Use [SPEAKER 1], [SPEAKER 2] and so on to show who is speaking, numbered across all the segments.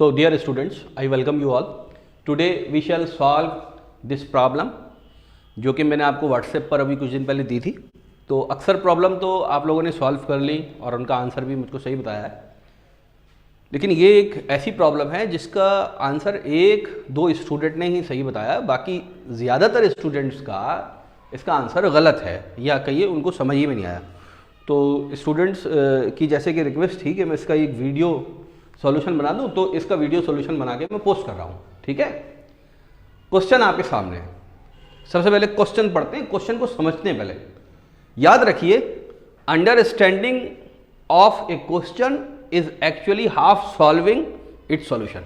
[SPEAKER 1] So dear students, I welcome you all. Today we shall solve this problem जो कि मैंने आपको WhatsApp पर अभी कुछ दिन पहले दी थी। तो अक्सर प्रॉब्लम तो आप लोगों ने सॉल्व कर ली और उनका आंसर भी मुझको सही बताया है, लेकिन ये एक ऐसी प्रॉब्लम है जिसका आंसर एक दो स्टूडेंट ने ही सही बताया, बाकी ज़्यादातर स्टूडेंट्स का इसका आंसर गलत है या कहिए उनको समझ ही में नहीं आया। तो स्टूडेंट्स की जैसे कि रिक्वेस्ट थी कि मैं इसका एक वीडियो सॉल्यूशन बना दूं, तो इसका वीडियो सॉल्यूशन बना के मैं पोस्ट कर रहा हूं। ठीक है, क्वेश्चन आपके सामने है। सबसे पहले क्वेश्चन पढ़ते हैं, क्वेश्चन को समझते हैं। पहले याद रखिए, understanding of A question is actually half solving it's solution.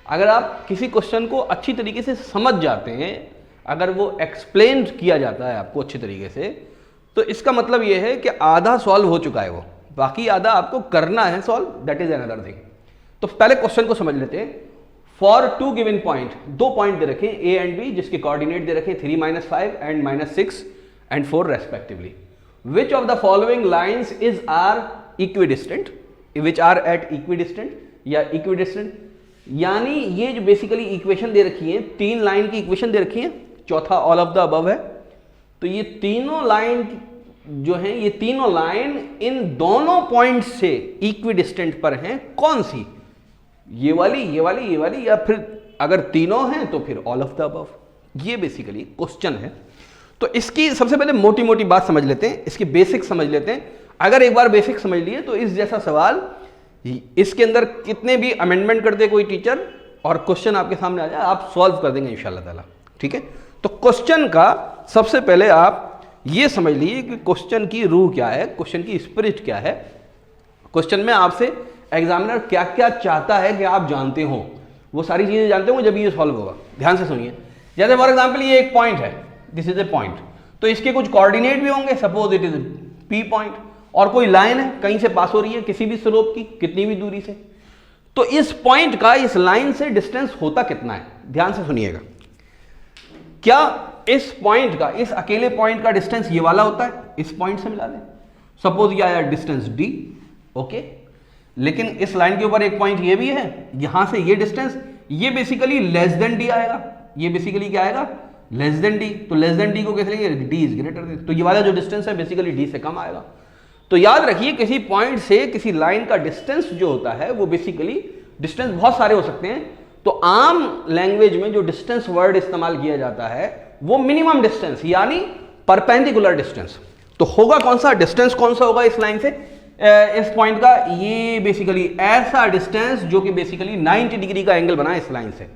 [SPEAKER 1] अगर आप किसी क्वेश्चन को अच्छी तरीके से समझ जाते हैं, अगर वो एक्सप्लेन किया जाता है आपको अच्छी तरीके से, तो इसका मतलब ये है कि आधा सॉल्व हो चुका है, वो बाकी आधा आपको करना है solve, that is another thing. तो पहले क्वेश्चन को समझ लेते हैं। फॉर टू गिवन पॉइंट, दो पॉइंट दे रखे ए एंड बी, जिसके कोऑर्डिनेट दे रखे 3, -5 and -6 and 4 respectively. Which of the following lines is are equidistant, which are at equidistant या इक्विडिस्टेंट, यानी ये जो बेसिकली इक्वेशन दे रखी है, 3 लाइन की इक्वेशन दे रखी है, चौथा ऑल ऑफ द अबव है। तो ये तीनों लाइन जो हैं, ये तीनों लाइन इन दोनों पॉइंट से इक्विडिस्टेंट पर हैं। कौन सी? ये वाली, ये वाली, ये वाली, या फिर अगर तीनों हैं तो फिर ऑल ऑफ द अबव। ये बेसिकली क्वेश्चन है। तो इसकी सबसे पहले मोटी मोटी बात समझ लेते हैं, इसकी बेसिक समझ लेते हैं। अगर एक बार बेसिक समझ लिए तो इस जैसा सवाल इसके अंदर कितने भी अमेंडमेंट कर दे कोई टीचर और क्वेश्चन आपके सामने आ जाए, आप सॉल्व कर देंगे इंशाल्लाह ताला। ठीक है, तो क्वेश्चन का सबसे पहले आप ये समझ लीजिए कि क्वेश्चन की रूह क्या है, क्वेश्चन की स्पिरिट क्या है। क्वेश्चन में आपसे एग्जामिनर क्या क्या चाहता है कि आप जानते हो, वो सारी चीजें जानते हो जब ये सॉल्व होगा। ध्यान से सुनिए। जैसे फॉर एग्जांपल ये एक पॉइंट है, दिस इज ए पॉइंट, तो इसके कुछ कोऑर्डिनेट भी होंगे, suppose it is P point, और कोई लाइन है कहीं से पास हो रही है किसी भी स्लोप की, कितनी भी दूरी से। तो इस पॉइंट का इस लाइन से डिस्टेंस होता कितना है, ध्यान से सुनिएगा। क्या इस पॉइंट का, इस अकेले पॉइंट का डिस्टेंस ये वाला होता है, इस पॉइंट से मिला दें, सपोज ये आया डिस्टेंस डी, ओके, लेकिन इस लाइन के ऊपर एक पॉइंट ये भी है, यहां से ये डिस्टेंस, ये बेसिकली लेस देन डी आएगा, ये बेसिकली क्या आएगा, लेस देन डी। तो लेस देन डी को कैसे लेंगे, डी इज ग्रेटर देन, तो ये वाला जो डिस्टेंस है बेसिकली डी से कम आएगा। तो याद रखिए, किसी पॉइंट से किसी लाइन का डिस्टेंस जो होता है वो बेसिकली डिस्टेंस बहुत सारे हो सकते हैं। तो आम लैंग्वेज में जो डिस्टेंस वर्ड इस्तेमाल किया जाता है वो मिनिमम डिस्टेंस यानी परपेंडिकुलर डिस्टेंस। तो होगा कौन सा डिस्टेंस, कौन सा होगा इस लाइन से इस पॉइंट का, ये बेसिकली ऐसा डिस्टेंस जो कि बेसिकली 90 डिग्री का एंगल बना इस लाइन से।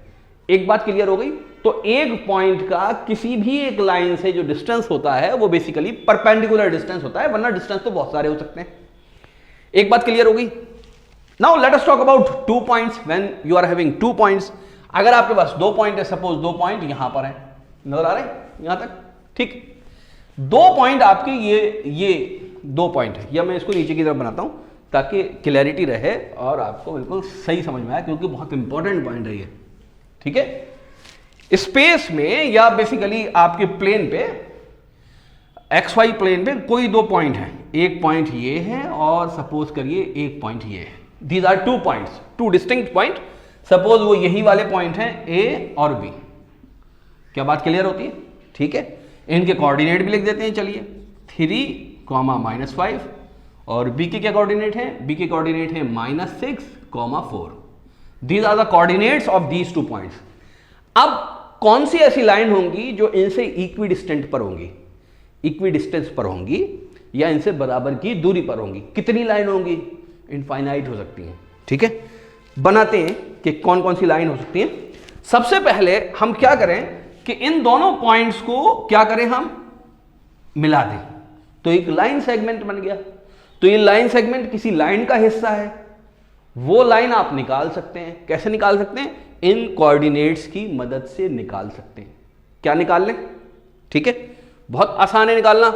[SPEAKER 1] एक बात क्लियर हो गई। तो एक पॉइंट का किसी भी एक लाइन से जो डिस्टेंस होता है वो बेसिकली परपेंडिकुलर डिस्टेंस होता है, वरना डिस्टेंस तो बहुत सारे हो सकते हैं। एक बात क्लियर हो गई। Now let us talk about 2 points when you are having 2 points. अगर आपके पास 2 पॉइंट है, सपोज 2 पॉइंट यहां पर है, नजर आ रहे हैं यहां तक, ठीक। 2 पॉइंट आपके ये 2 पॉइंट है, या मैं इसको नीचे की तरफ बनाता हूं ताकि क्लैरिटी रहे और आपको बिल्कुल सही समझ में आए, क्योंकि बहुत इंपॉर्टेंट पॉइंट है ये। ठीक है, स्पेस में या बेसिकली आपके प्लेन पे, XY प्लेन पे कोई 2 पॉइंट है, एक पॉइंट ये है और सपोज करिए एक पॉइंट ये है। These are 2 points, 2 distinct point. Suppose वो यही वाले पॉइंट हैं A और B। क्या बात क्लियर होती है? ठीक है, इनके कोऑर्डिनेट भी लिख देते हैं। चलिए 3, -5, और B के क्या कोऑर्डिनेट है, B के कोऑर्डिनेट है -6, 4। These are the coordinates of these 2 points. अब कौन सी ऐसी लाइन होंगी जो इनसे इक्विडिस्टेंट पर होंगी, इक्विडिस्टेंस पर होंगी, या इनसे बराबर की दूरी पर होंगी? कितनी लाइन होंगी? इनफाइनाइट हो सकती हैं। ठीक है, बनाते हैं कि कौन कौन सी लाइन हो सकती है। सबसे पहले हम क्या करें कि इन दोनों पॉइंट्स को क्या करें, हम मिला दें, तो एक लाइन सेगमेंट बन गया। तो ये लाइन सेगमेंट किसी लाइन का हिस्सा है, वो लाइन आप निकाल सकते हैं। कैसे निकाल सकते हैं? इन कोऑर्डिनेट्स की मदद से निकाल सकते हैं। क्या निकाल लें? ठीक है, बहुत आसान है निकालना।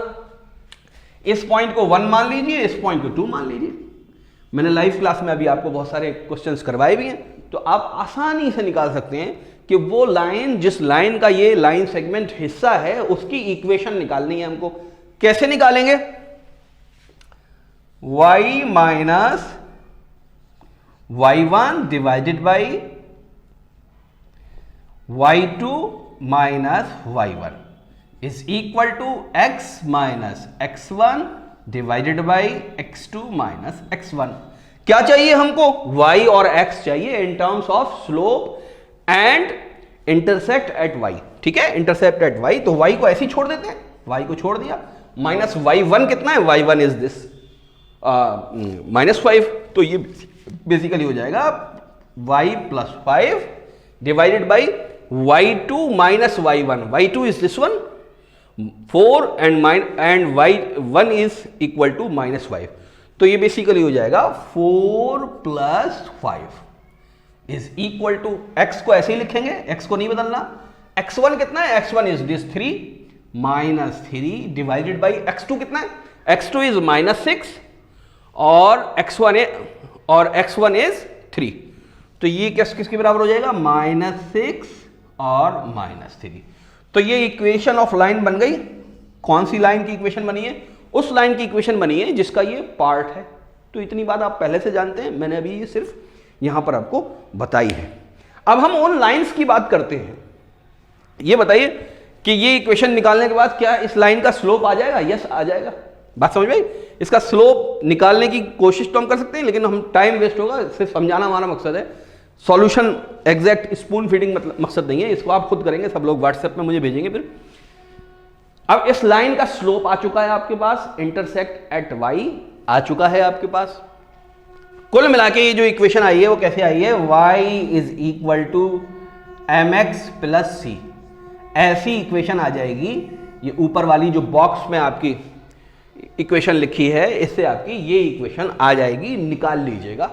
[SPEAKER 1] इस पॉइंट को 1 मान लीजिए, इस पॉइंट को 2 मान लीजिए। मैंने लाइव क्लास में अभी आपको बहुत सारे क्वेश्चंस करवाए भी हैं, तो आप आसानी से निकाल सकते हैं कि वो लाइन, जिस लाइन का ये लाइन सेगमेंट हिस्सा है, उसकी इक्वेशन निकालनी है हमको। कैसे निकालेंगे? y - y1 divided by y2 minus y1 is equal to x minus x1 divided by x2 minus x1। क्या चाहिए हमको? y और x चाहिए in terms of slope and intersect at y। ठीक है, इंटरसेप्ट एट y, तो y को ऐसे ही छोड़ देते हैं, y को छोड़ दिया, माइनस y1 कितना है? y1 इज दिस -5, तो ये बेसिकली हो जाएगा y plus 5 divided by y2 minus y1, y2 is this one 4 and y1 is equal to -5, तो ये बेसिकली हो जाएगा 4 plus 5 is equal to, x को ऐसे ही लिखेंगे, x को नहीं बदलना, x1 कितना है? x1 is this 3 minus 3 divided by x2 कितना है? x2 इज -6 और x1 इज 3, तो ये किसके बराबर हो जाएगा? -6 और -3। तो ये इक्वेशन ऑफ लाइन बन गई। कौन सी लाइन की इक्वेशन बनी है? उस लाइन की इक्वेशन बनी है जिसका ये पार्ट है। तो इतनी बात आप पहले से जानते हैं, मैंने अभी ये सिर्फ यहां पर आपको बताई है। अब हम उन लाइंस की बात करते हैं। ये बताइए कि ये इक्वेशन निकालने के बाद क्या इस लाइन का स्लोप आ जाएगा? यस, आ जाएगा। बात समझ में? इसका स्लोप निकालने की कोशिश तो हम कर सकते हैं, लेकिन हम टाइम वेस्ट होगा, सिर्फ समझाना हमारा मकसद है। सॉल्यूशन एग्जैक्ट स्पून फीडिंग मतलब मकसद नहीं है, इसको आप खुद करेंगे, सब लोग व्हाट्सएप में मुझे भेजेंगे फिर। अब इस लाइन का स्लोप आ चुका है आपके पास, इंटरसेक्ट एट y आ चुका है आपके पास। कुल मिला के ये जो इक्वेशन आई है वो कैसे आई है? y is equal to mx plus c, ऐसी इक्वेशन आ जाएगी। ये ऊपर वाली जो बॉक्स में आपकी इक्वेशन लिखी है, इससे आपकी ये इक्वेशन आ जाएगी, निकाल लीजिएगा।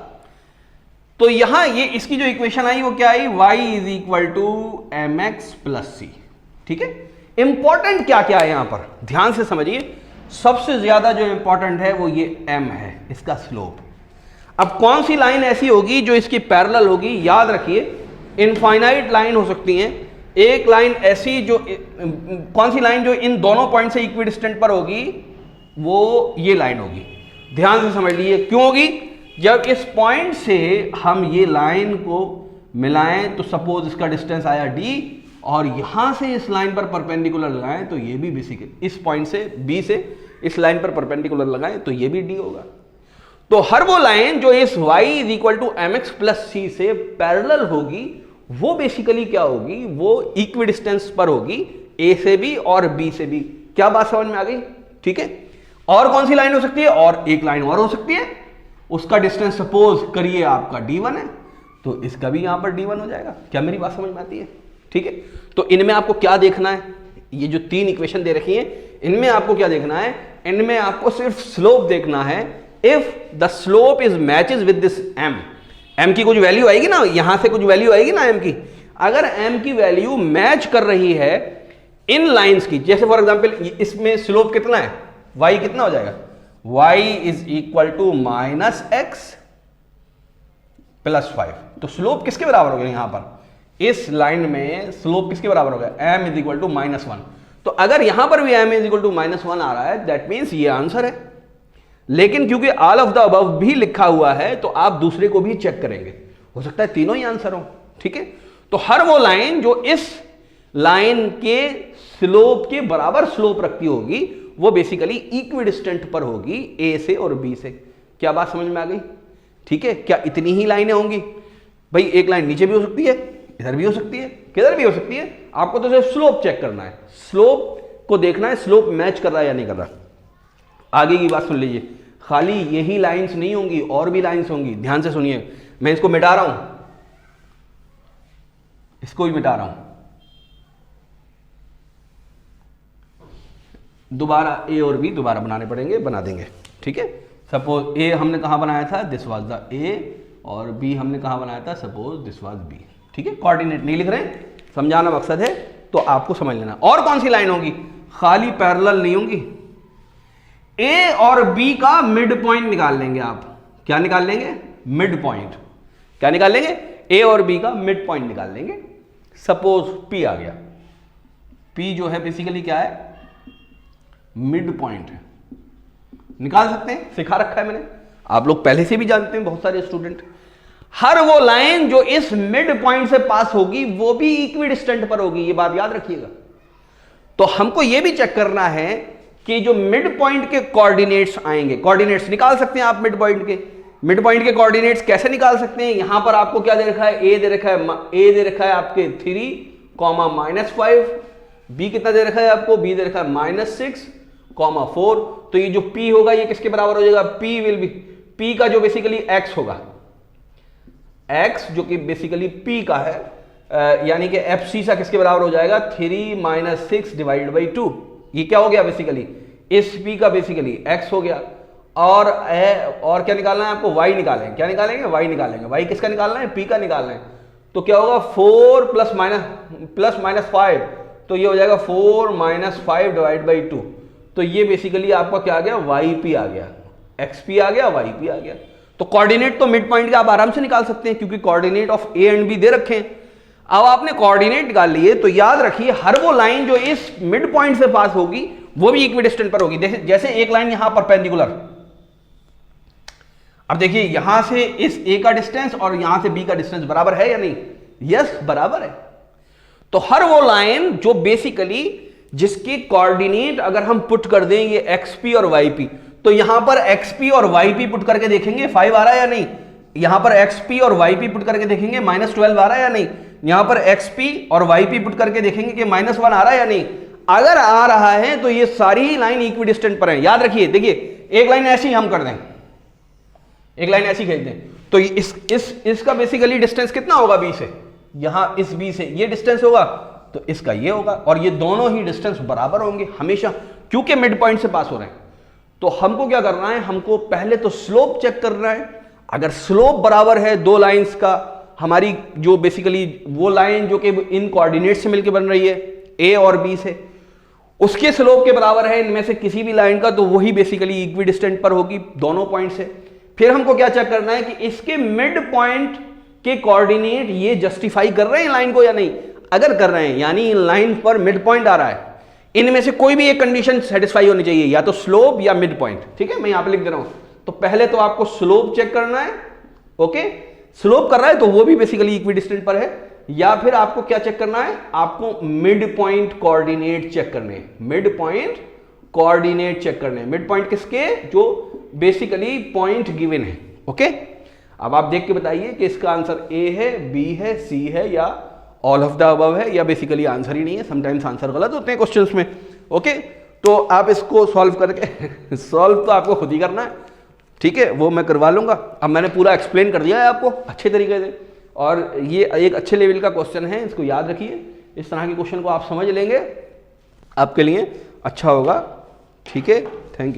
[SPEAKER 1] तो यहां ये इसकी जो इक्वेशन आई वो क्या आई? y is equal to mx plus c। ठीक है, इंपॉर्टेंट क्या क्या है यहां पर, ध्यान से समझिए। सबसे ज्यादा जो इंपॉर्टेंट है वो ये m है, इसका स्लोप। अब कौन सी लाइन ऐसी होगी जो इसकी पैरेलल होगी? याद रखिए, इनफाइनाइट लाइन हो सकती है। एक लाइन ऐसी जो, कौन सी लाइन जो इन दोनों पॉइंट से इक्विडिस्टेंट पर होगी? वो ये लाइन होगी। ध्यान से समझ लीजिए, क्यों होगी? जब इस पॉइंट से हम ये लाइन को मिलाएं, तो सपोज इसका डिस्टेंस आया d, और यहां से इस लाइन पर परपेंडिकुलर लगाएं तो ये भी बेसिकली इस पॉइंट से b से इस लाइन पर परपेंडिकुलर लगाएं तो ये भी d होगा। तो हर वो लाइन जो इस y is equal to mx plus c से पैरेलल होगी, वो बेसिकली क्या होगी? वो इक्विडिस्टेंस पर होगी, a से भी और b से भी। क्या बात समझ में आ गई? ठीक है। और कौन सी लाइन हो सकती है? और एक लाइन और हो सकती है, उसका डिस्टेंस सपोज करिए आपका d1 है, तो इसका भी यहां पर d1 हो जाएगा। क्या मेरी बात समझ में आती है? ठीक है। तो इनमें आपको क्या देखना है? ये जो तीन इक्वेशन दे रखी हैं, इनमें आपको क्या देखना है? इनमें आपको सिर्फ स्लोप देखना है। If the slope is matches with this m की कुछ वैल्यू आएगी ना, यहां से कुछ वैल्यू आएगी ना m की। अगर m की वैल्यू मैच कर रही है इन लाइंस की, जैसे फॉर एग्जांपल इसमें स्लोप कितना है? y कितना हो जाएगा? y is equal to -x plus 5। तो स्लोप किसके बराबर हो गया? यहां पर इस लाइन में स्लोप किसके बराबर हो गया? m is equal to -1। तो अगर यहां पर भी m इज इक्वल टू -1 आ रहा है, दैट मीन्स ये आंसर है। लेकिन क्योंकि ऑल ऑफ द अबव भी लिखा हुआ है, तो आप दूसरे को भी चेक करेंगे, हो सकता है तीनों ही आंसर हो। ठीक है, तो हर वो लाइन जो इस लाइन के स्लोप के बराबर स्लोप रखती होगी, वो बेसिकली इक्विडिस्टेंट पर होगी a से और b से। क्या बात समझ में आ गई? ठीक है। क्या इतनी ही लाइनें होंगी? भाई एक लाइन नीचे भी हो सकती है, इधर भी हो सकती है, किधर भी हो सकती है। आपको तो सिर्फ स्लोप चेक करना है, स्लोप को देखना है, स्लोप मैच कर रहा है या नहीं कर रहा। आगे की बात सुन लीजिए, खाली यही लाइंस नहीं होंगी, और भी लाइंस होंगी। ध्यान से सुनिए, मैं इसको मिटा रहा हूं, इसको भी मिटा रहा हूं। दोबारा a और b दोबारा बनाने पड़ेंगे, बना देंगे। ठीक है, सपोज a हमने कहां बनाया था? दिस वाज द a, और b हमने कहां बनाया था? Suppose this was b। ठीक है, कोऑर्डिनेट नहीं लिख रहे हैं, समझाना मकसद है, तो आपको समझ लेना। और कौन सी लाइन होगी? खाली पैरेलल नहीं होंगी। a और b का मिड पॉइंट निकाल लेंगे आप। क्या निकाल लेंगे? Mid point. क्या निकाल लेंगे? a और b का मिड पॉइंट निकाल लेंगे। सपोज p आ गया, p जो है बेसिकली क्या है? मिड पॉइंट है। निकाल सकते हैं, सिखा रखा है मैंने, आप लोग पहले से भी जानते हैं, बहुत सारे स्टूडेंट। हर वो लाइन जो इस मिड पॉइंट से पास होगी वो भी इक्विडिस्टेंट पर होगी, ये बात याद रखिएगा। तो हमको ये भी चेक करना है कि जो मिड पॉइंट के कोऑर्डिनेट्स आएंगे, कोऑर्डिनेट्स निकाल सकते हैं आप मिड पॉइंट के कोऑर्डिनेट्स कैसे निकाल सकते हैं? यहां पर आपको क्या दे रखा है, ए दे रखा है आपके 3, -5, बी कितना दे रखा है आपको, बी दे रखा है -6, -4। तो ये जो p होगा ये किसके बराबर हो जाएगा, p का जो बेसिकली x होगा, x जो कि बेसिकली p का है, यानी कि fc सा किसके बराबर हो जाएगा, 3 - 6 / 2। ये क्या हो गया बेसिकली, इस p का बेसिकली x हो गया। और क्या निकालना है आपको, y निकालेंगे। क्या निकालेंगे, y निकालेंगे। y किसका निकालना है, p का निकालना है। तो क्या होगा, 4 + -5, तो ये हो जाएगा 4 - 5 / 2। तो ये बेसिकली आपका क्या आ गया, yp आ गया, xp आ गया, yp आ गया। तो कोऑर्डिनेट तो मिड पॉइंट के आप आराम से निकाल सकते हैं, क्योंकि coordinate of a and b दे रखे हैं। अब आपने कोऑर्डिनेट निकाल लिए, तो याद रखिए हर वो लाइन जो इस मिड पॉइंट से पास होगी वो भी इक्विडिस्टेंट पर होगी। जैसे एक लाइन यहां परपेंडिकुलर, अब देखिए यहां से इस a का डिस्टेंस और यहां से b का डिस्टेंस बराबर है या नहीं, यस बराबर है। तो हर वो लाइन जो बेसिकली जिसके कोऑर्डिनेट अगर हम पुट कर दें ये xp और yp, तो यहां पर xp और yp पुट करके देखेंगे 5 आ रहा है या नहीं, यहां पर xp और yp पुट करके देखेंगे -12 आ रहा है या नहीं, यहां पर xp और yp पुट करके देखेंगे कि -1 आ रहा है या नहीं। अगर आ रहा है तो ये सारी लाइन इक्विडिस्टेंट पर है। याद रखिए, देखिए एक लाइन ऐसी हम कर दें, एक लाइन ऐसी खींच दें, तो इसका बेसिकली डिस्टेंस कितना होगा b से, यहां इस b से ये डिस्टेंस होगा, तो इसका ये होगा, और ये दोनों ही डिस्टेंस बराबर होंगे हमेशा, क्योंकि मिड पॉइंट से पास हो रहे हैं। तो हमको क्या करना है, हमको पहले तो स्लोप चेक करना है। अगर स्लोप बराबर है दो लाइंस का, हमारी जो बेसिकली वो लाइन जो कि इन कोऑर्डिनेट से मिलकर बन रही है a और b से, उसके स्लोप के बराबर है इनमें से किसी भी लाइन का, तो वही बेसिकली इक्विडिस्टेंट पर होगी दोनों पॉइंट से। फिर हमको क्या चेक करना है कि इसके मिड पॉइंट के कोऑर्डिनेट ये जस्टिफाई कर रहे हैं लाइन को या नहीं। अगर कर रहे हैं, यानी इन लाइन पर मिड पॉइंट आ रहा है, इनमें से कोई भी एक कंडीशन सेटिस्फाई होनी चाहिए, या तो स्लोप या मिड पॉइंट। ठीक है, मैं यहां पे लिख दे रहा हूं। तो पहले तो आपको स्लोप चेक करना है, ओके, स्लोप कर रहा है तो वो भी बेसिकली इक्विडिस्टेंट पर है। या फिर आपको क्या चेक करना है, आपको मिड पॉइंट कोऑर्डिनेट चेक करने हैं, मिड पॉइंट कोऑर्डिनेट चेक करने हैं। मिड पॉइंट किसके, जो बेसिकली पॉइंट गिवन है, ओके। अब आप देख के बताइए कि इसका आंसर ए है, बी है, सी है, या ऑल ऑफ द अबव है, या बेसिकली आंसर ही नहीं है। समटाइम्स आंसर गलत होते हैं क्वेश्चंस में, ओके। तो आप इसको सॉल्व करके सॉल्व तो आपको खुद ही करना है, ठीक है, वो मैं करवा लूंगा। अब मैंने पूरा एक्सप्लेन कर दिया है आपको अच्छे तरीके से, और ये एक अच्छे लेवल का क्वेश्चन है, इसको याद रखिए। इस तरह के क्वेश्चन को आप समझ लेंगे, आपके लिए अच्छा होगा, ठीक है। Thank you.